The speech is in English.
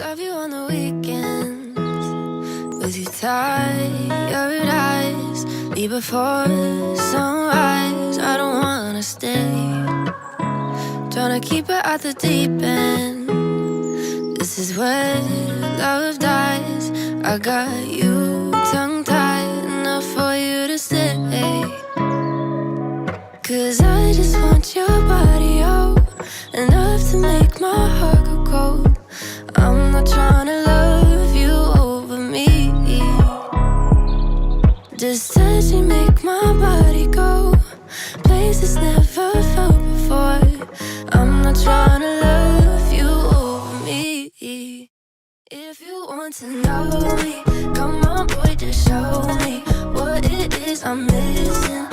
Love you on the weekends, with you tired eyes. Be before sunrise, I don't wanna stay. Tryna keep it at the deep end. This is where love dies. I got you tongue-tied enough for you to stay. 'Cause I just want your body, oh, enough to make my heart go cold. I'm not tryna love you over me. Just touch and make my body go places never felt before. I'm not tryna love you over me. If you want to know me, come on boy, just show me what it is I'm missing.